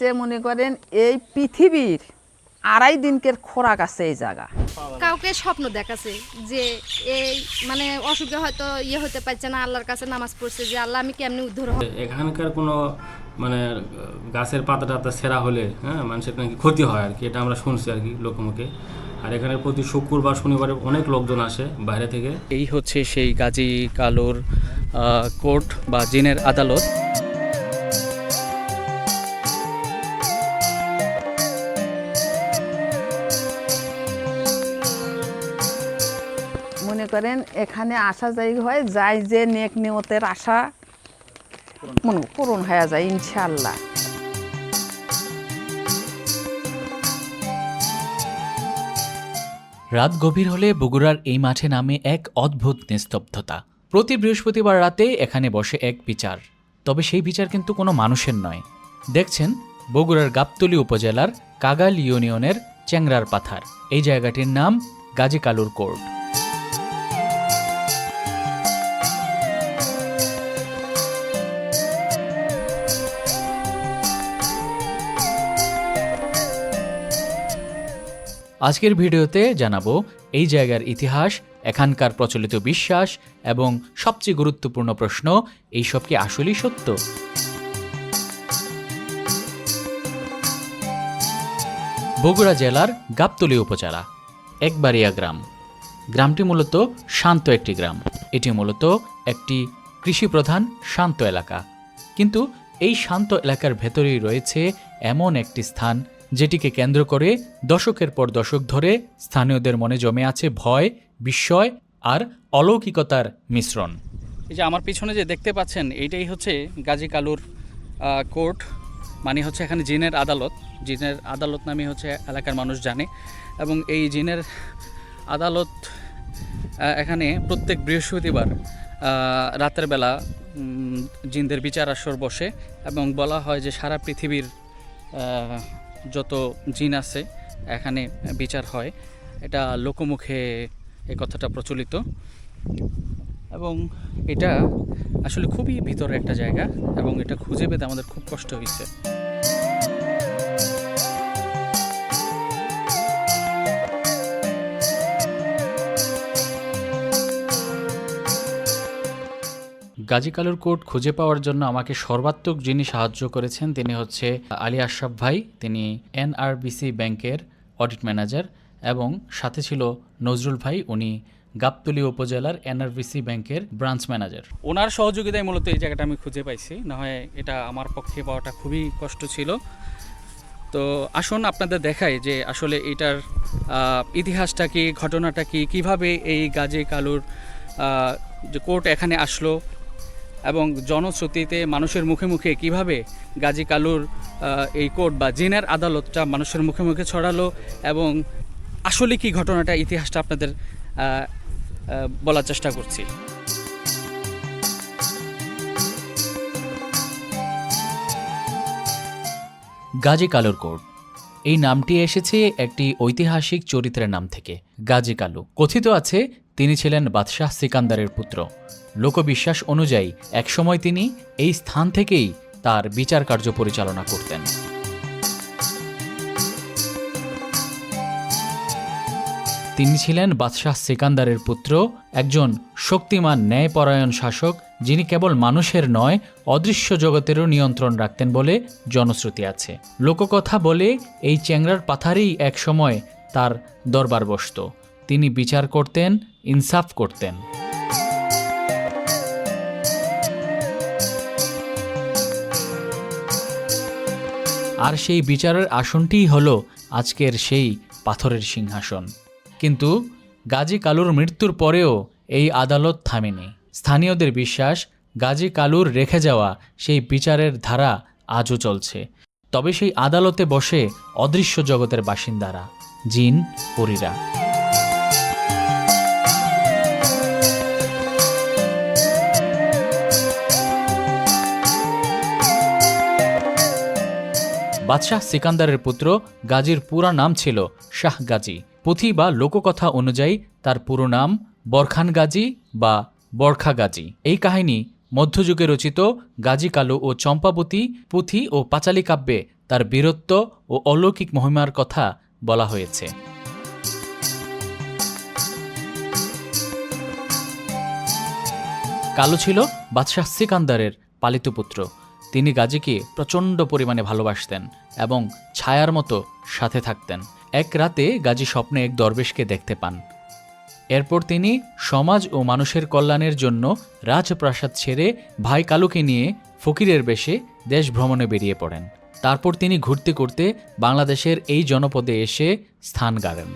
যে মনে করেন এই পৃথিবীর 2.5 দিনকের খোরাক আছে এই জায়গা। কাউকে স্বপ্ন দেখাছে যে এই মানে অসুখে হয়তো হতে পারছে না, আল্লাহর কাছে নামাজ পড়ছে যে আল্লাহ আমি কেমনি উদ্ধার হব। এখানকার কোনো মানে গাছের পাতা টাতা ছেঁড়া হলে মানুষের নাকি ক্ষতি হয় আর কি, এটা আমরা শুনছি আর কি লোকমুখে। আর এখানে প্রতি শুক্রবার শনিবারে অনেক লোকজন আসে বাইরে থেকে। এই হচ্ছে সেই গাজী কালুর কোর্ট বা জিনের আদালত। মনে করেন এখানে আসা যাই হয় যাই যে নেক নিয়তের আশা পূরণ হয়ে যায় ইনশাআল্লাহ। রাত গভীর হলে বগুড়ার এই মাঠে নামে এক অদ্ভুত নিস্তব্ধতা। প্রতি বৃহস্পতিবার রাতে এখানে বসে এক বিচার, তবে সেই বিচার কিন্তু কোনো মানুষের নয়। দেখছেন বগুড়ার গাবতলী উপজেলার কাগাল ইউনিয়নের চেংরার পাথার। এই জায়গাটির নাম গাজী কালুর কোর্ট। আজকের ভিডিওতে জানাবো এই জায়গার ইতিহাস, এখানকার প্রচলিত বিশ্বাস এবং সবচেয়ে গুরুত্বপূর্ণ প্রশ্ন, এইসব কি আসলেই সত্য? বগুড়া জেলার গাবতলী উপজেলা একবাড়িয়া গ্রাম। গ্রামটি মূলত শান্ত একটি গ্রাম। এটি মূলত একটি কৃষিপ্রধান শান্ত এলাকা। কিন্তু এই শান্ত এলাকার ভেতরেই রয়েছে এমন একটি স্থান যেটিকে কেন্দ্র করে দশকের পর দশক ধরে স্থানীয়দের মনে জমে আছে ভয়, বিস্ময় আর অলৌকিকতার মিশ্রণ। এই যে আমার পিছনে যে দেখতে পাচ্ছেন এইটাই হচ্ছে গাজী কালুর কোর্ট, মানে হচ্ছে এখানে জিনের আদালত। জিনের আদালত নামে হচ্ছে এলাকার মানুষ জানে। এবং এই জিনের আদালত এখানে প্রত্যেক বৃহস্পতিবার রাতের বেলা জিনদের বিচার আসর বসে এবং বলা হয় যে সারা পৃথিবীর যত জিন আছে এখানে বিচার হয়। এটা লোকমুখে এই কথাটা প্রচলিত এবং এটা আসলে খুবই ভিতরে একটা জায়গা এবং এটা খুঁজে পেতে আমাদের খুব কষ্ট হয়েছে। গাজী কালুর কোর্ট খুঁজে পাওয়ার জন্য আমাকে সর্বাত্মক যিনি সাহায্য করেছেন তিনি হচ্ছে আলী আশরাফ ভাই। তিনি এনআরবিসি ব্যাংকের অডিট ম্যানেজার এবং সাথে ছিল নজরুল ভাই, উনি গাবতলী উপজেলার এনআরবিসি ব্যাংকের ব্রাঞ্চ ম্যানেজার। ওনার সহযোগিতায় মূলত এই জায়গাটা আমি খুঁজে পাইছি, না হয় এটা আমার পক্ষে পাওয়াটা খুবই কষ্ট ছিল। তো আসুন আপনাদের দেখাই যে আসলে এটার ইতিহাসটা কি, ঘটনাটা কি, কিভাবে এই গাজী কালুর যে কোর্ট এখানে আসলো এবং জনশ্রুতিতে মানুষের মুখে মুখে কিভাবে গাজী কালুর এই কোর্ট বা জিনের আদালতটা মানুষের মুখে মুখে ছড়ালো এবং আসলে কি ঘটনাটা, ইতিহাসটা আপনাদের বলার চেষ্টা করছি। গাজী কালুর কোর্ট এই নামটি এসেছে একটি ঐতিহাসিক চরিত্রের নাম থেকে। গাজী কালু কথিত আছে তিনি ছিলেন বাদশাহ সিকান্দারের পুত্র। লোকবিশ্বাস অনুযায়ী একসময় তিনি এই স্থান থেকেই তার বিচার কার্য পরিচালনা করতেন। তিনি ছিলেন বাদশাহ সিকান্দারের পুত্র, একজন শক্তিমান ন্যায়পরায়ণ শাসক যিনি কেবল মানুষের নয় অদৃশ্য জগতেরও নিয়ন্ত্রণ রাখতেন বলে জনশ্রুতি আছে। লোককথা বলে এই চেংরার পাথারেই একসময় তার দরবার বসত। তিনি বিচার করতেন, ইনসাফ করতেন। আর সেই বিচারের আসনটিই হলো আজকের সেই পাথরের সিংহাসন। কিন্তু গাজী কালুর মৃত্যুর পরেও এই আদালত থামেনি। স্থানীয়দের বিশ্বাস গাজী কালুর রেখে যাওয়া সেই বিচারের ধারা আজও চলছে। তবে সেই আদালতে বসে অদৃশ্য জগতের বাসিন্দারা, জিন, পরীরা। বাদশাহ সিকান্দারের পুত্র গাজীর পুরা নাম ছিল শাহ গাজী। পুঁথি বা লোককথা অনুযায়ী তার পুরো নাম বরখান গাজী বা বরখা গাজী। এই কাহিনী মধ্যযুগে রচিত গাজী কালু ও চম্পাবতী পুঁথি ও পাঁচালী কাব্যে তার বীরত্ব ও অলৌকিক মহিমার কথা বলা হয়েছে। কালু ছিল বাদশাহ সিকান্দারের পালিত পুত্র। তিনি গাজীকে প্রচণ্ড পরিমাণে ভালোবাসতেন এবং ছায়ার মতো সাথে থাকতেন। এক রাতে গাজী স্বপ্নে এক দরবেশকে দেখতে পান। এরপর তিনি সমাজ ও মানুষের কল্যাণের জন্য রাজপ্রাসাদ ছেড়ে ভাই কালুকে নিয়ে ফকিরের বেশে দেশ ভ্রমণে বেরিয়ে পড়েন। তারপর তিনি ঘুরতে ঘুরতে বাংলাদেশের এই জনপদে এসে স্থান গাড়েন।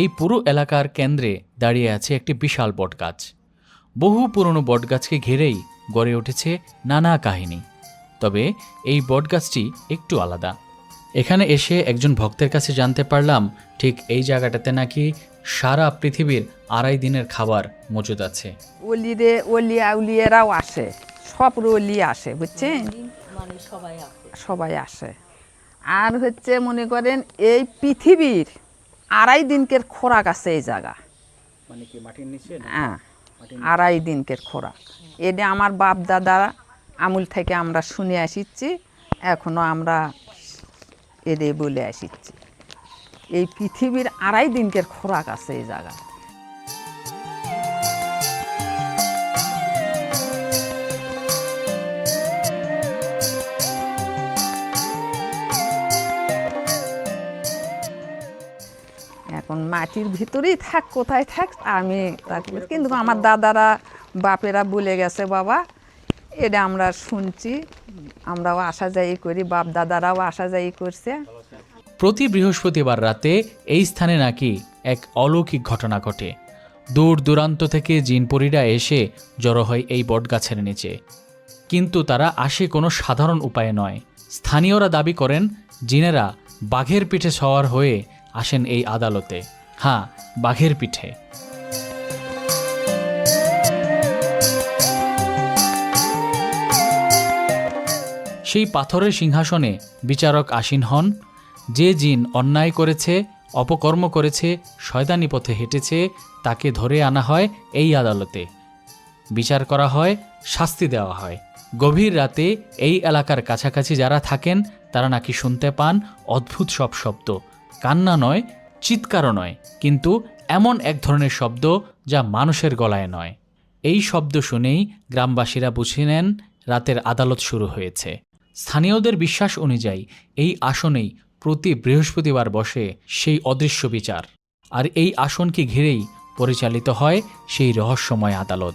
এই পুরো এলাকার কেন্দ্রে দাঁড়িয়ে আছে একটি বিশাল বটগাছ। বহু পুরনো বটগাছকে ঘিরেই গড়ে উঠেছে নানা কাহিনী। তবে এই বটগাছটি একটু আলাদা। এখানে এসে একজন ভক্তের কাছে জানতে পারলাম ঠিক এই জায়গাটাতে নাকি সারা পৃথিবীর 2.5 দিনের খাবার মজুদ আছে। ওলিয়ারাও আসে, সব ওলি আসে, বুঝছেন, সবাই আসে। আর হচ্ছে মনে করেন এই পৃথিবীর 2.5 দিনকের খোরাক আছে এই জায়গা। হ্যাঁ, 2.5 দিনকের খোরাক। এটা আমার বাপ দাদা আমূল থেকে আমরা শুনে আসিচ্ছি, এখনো আমরা এরে বলে আসিচ্ছি। এই পৃথিবীর 2.5 দিনকের খোরাক আছে এই জায়গা। এখন মাটির ভিতরেই থাক, কোথায় থাক আমি কিন্তু আমার দাদারা বাপেরা বলে গেছে বাবা, এটা আমরা শুনছি, আমরাও আসা যাই করি, বাপ দাদারাও আসা যাই করছে। প্রতি বৃহস্পতিবার রাতে এই স্থানে নাকি এক অলৌকিক ঘটনা ঘটে। দূর দূরান্ত থেকে জিনপরীরা এসে জড়ো হয় এই বটগাছের নিচে। কিন্তু তারা আসে কোনো সাধারণ উপায়ে নয়। স্থানীয়রা দাবি করেন জিনেরা বাঘের পিঠে সওয়ার হয়ে আসেন এই আদালতে। হ্যাঁ, বাঘের পিঠে। সেই পাথরের সিংহাসনে বিচারক আসীন হন। যে জিন অন্যায় করেছে, অপকর্ম করেছে, শয়তানি পথে হেঁটেছে, তাকে ধরে আনা হয় এই আদালতে। বিচার করা হয়, শাস্তি দেওয়া হয়। গভীর রাতে এই এলাকার কাছাকাছি যারা থাকেন তারা নাকি শুনতে পান অদ্ভুত সব শব্দ। কান্না নয়, চিৎকারও নয়, কিন্তু এমন এক ধরনের শব্দ যা মানুষের গলায় নয়। এই শব্দ শুনেই গ্রামবাসীরা বুঝে নেন রাতের আদালত শুরু হয়েছে। স্থানীয়দের বিশ্বাস অনুযায়ী এই আসনেই প্রতি বৃহস্পতিবার বসে সেই অদৃশ্য বিচার, আর এই আসনকে ঘিরেই পরিচালিত হয় সেই রহস্যময় আদালত।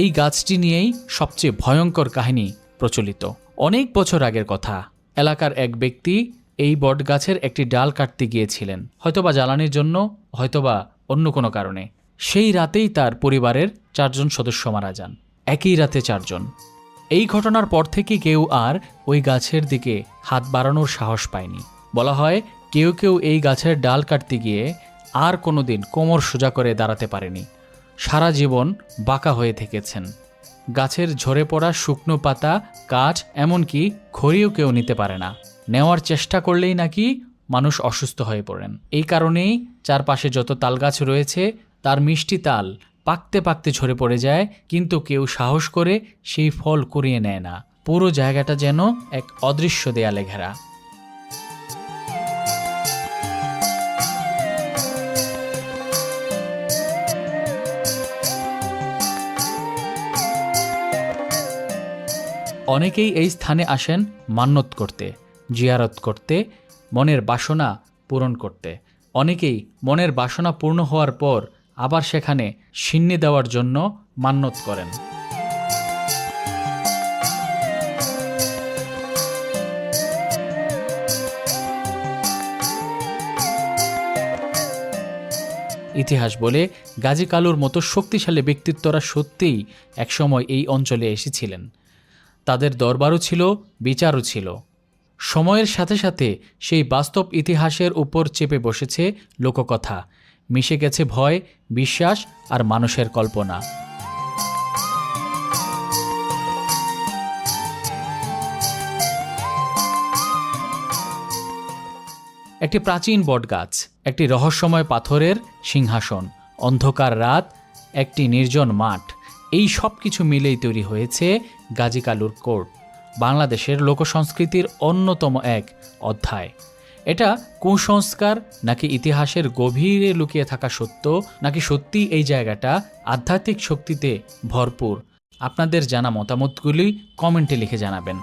এই গাছটি নিয়েই সবচেয়ে ভয়ঙ্কর কাহিনী প্রচলিত। অনেক বছর আগের কথা। এলাকার এক ব্যক্তি এই বটগাছের একটি ডাল কাটতে গিয়েছিলেন, হয়তোবা জ্বালানির জন্য, হয়তোবা অন্য কোনো কারণে। সেই রাতেই তার পরিবারের 4 জন সদস্য মারা যান। একই রাতে 4 জন। এই ঘটনার পর থেকে কেউ আর ওই গাছের দিকে হাত বাড়ানোর সাহস পায়নি। বলা হয় কেউ কেউ এই গাছের ডাল কাটতে গিয়ে আর কোনোদিন কোমর সোজা করে দাঁড়াতে পারেনি। সারা জীবন বাঁকা হয়ে থেকেছেন। গাছের ঝরে পড়া শুকনো পাতা, কাঠ, এমনকি খড়িও কেউ নিতে পারে না। নেওয়ার চেষ্টা করলেই নাকি মানুষ অসুস্থ হয়ে পড়েন। এই কারণেই চারপাশে যত তাল গাছ রয়েছে তার মিষ্টি তাল পাকতে পাকতে ঝরে পড়ে যায়, কিন্তু কেউ সাহস করে সেই ফল কুড়িয়ে নেয় না। পুরো জায়গাটা যেন এক অদৃশ্য দেয়ালে ঘেরা। অনেকেই এই স্থানে আসেন মান্যত করতে, জিয়ারত করতে, মনের বাসনা পূরণ করতে। অনেকেই মনের বাসনা পূর্ণ হওয়ার পর আবার সেখানে সিন্নি দেওয়ার জন্য মান্যত করেন। ইতিহাস বলে গাজী কালুর মতো শক্তিশালী ব্যক্তিত্বরা সত্যিই একসময় এই অঞ্চলে এসেছিলেন। তাদের দরবারও ছিল, বিচারও ছিল। সময়ের সাথে সাথে সেই বাস্তব ইতিহাসের উপর চেপে বসেছে লোককথা, মিশে গেছে ভয়, বিশ্বাস আর মানুষের কল্পনা। একটি প্রাচীন বটগাছ, একটি রহস্যময় পাথরের সিংহাসন, অন্ধকার রাত, একটি নির্জন মাঠ, এই সব কিছু মিলেই তৈরি হয়েছে গাজী কালুর কোর্ট, বাংলাদেশের লোকসংস্কৃতির অন্যতম এক অধ্যায়। এটা কুসংস্কার নাকি ইতিহাসের গভীরে লুকিয়ে থাকা সত্য, নাকি সত্যি এই জায়গাটা আধ্যাত্মিক শক্তিতে ভরপুর? আপনাদের জানা মতামতগুলি কমেন্টে লিখে জানাবেন।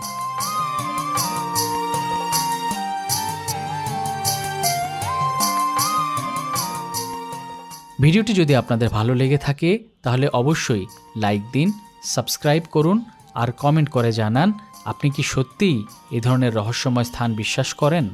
ভিডিওটি যদি আপনাদের ভালো লেগে থাকে তাহলে অবশ্যই লাইক দিন, সাবস্ক্রাইব করুন আর কমেন্ট করে জানান আপনি কি সত্যিই এ ধরনের রহস্যময় স্থান বিশ্বাস করেন।